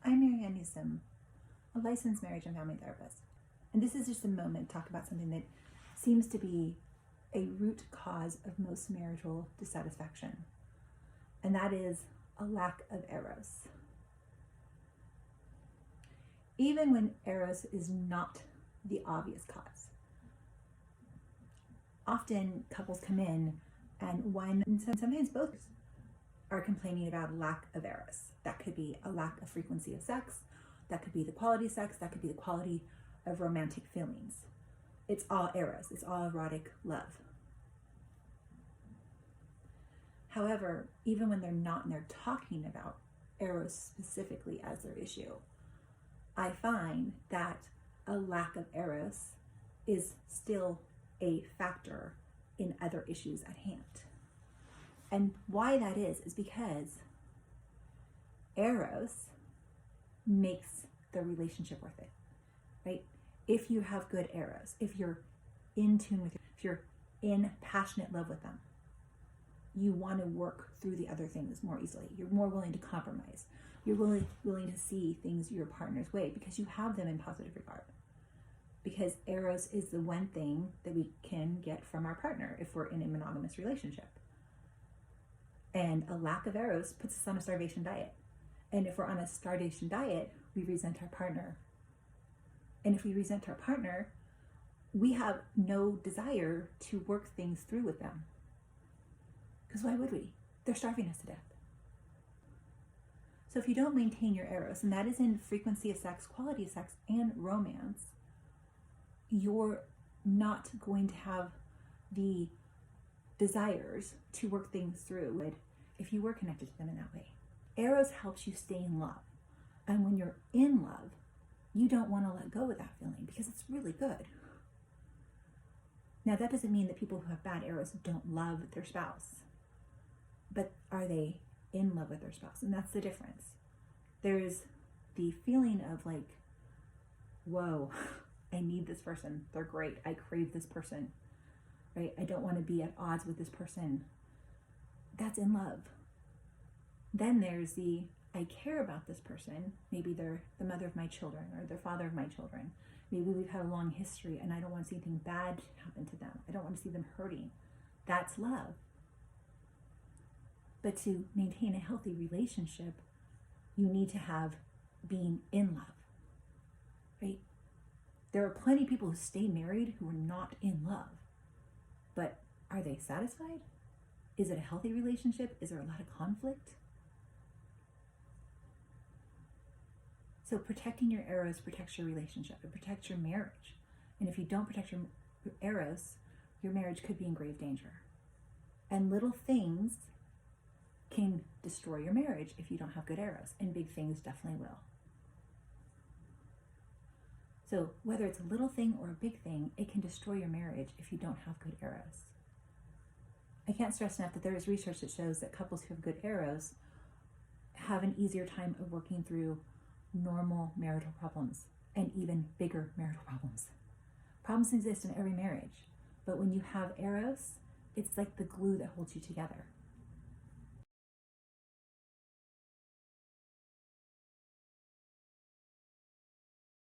I'm Marianne Newsom, a licensed marriage and family therapist. And this is just a moment to talk about something that seems to be a root cause of most marital dissatisfaction. And that is a lack of Eros. Even when Eros is not the obvious cause. Often couples come in and one, and sometimes both, are complaining about a lack of Eros. That could be a lack of frequency of sex, that could be the quality of sex, that could be the quality of romantic feelings. It's all Eros, it's all erotic love. However, even when they're not and they're talking about Eros specifically as their issue, I find that a lack of Eros is still a factor in other issues at hand. And why that is because Eros makes the relationship worth it, right? If you have good Eros, if you're in tune with, if you're in passionate love with them, you want to work through the other things more easily. You're more willing to compromise. You're willing to see things your partner's way because you have them in positive regard. Because Eros is the one thing that we can get from our partner if we're in a monogamous relationship. And a lack of Eros puts us on a starvation diet. And if we're on a starvation diet, we resent our partner. And if we resent our partner, we have no desire to work things through with them. Because why would we? They're starving us to death. So if you don't maintain your Eros, and that is in frequency of sex, quality of sex, and romance, you're not going to have the desires to work things through if you were connected to them in that way. Eros helps you stay in love. And when you're in love, you don't want to let go of that feeling because it's really good. Now, that doesn't mean that people who have bad Eros don't love their spouse. But are they in love with their spouse? And that's the difference. There's the feeling of like, whoa, I need this person. They're great. I crave this person, right? I don't want to be at odds with this person. That's in love. Then there's the, I care about this person. Maybe they're the mother of my children or the father of my children. Maybe we've had a long history and I don't want to see anything bad happen to them. I don't want to see them hurting. That's love. But to maintain a healthy relationship, you need to have being in love, right? There are plenty of people who stay married who are not in love, but are they satisfied? Is it a healthy relationship? Is there a lot of conflict? So protecting your Eros protects your relationship. It protects your marriage. And if you don't protect your Eros, your marriage could be in grave danger. And little things can destroy your marriage if you don't have good Eros, and big things definitely will. So whether it's a little thing or a big thing, it can destroy your marriage if you don't have good Eros. I can't stress enough that there is research that shows that couples who have good Eros have an easier time of working through normal marital problems and even bigger marital problems. Problems exist in every marriage, but when you have Eros, it's like the glue that holds you together.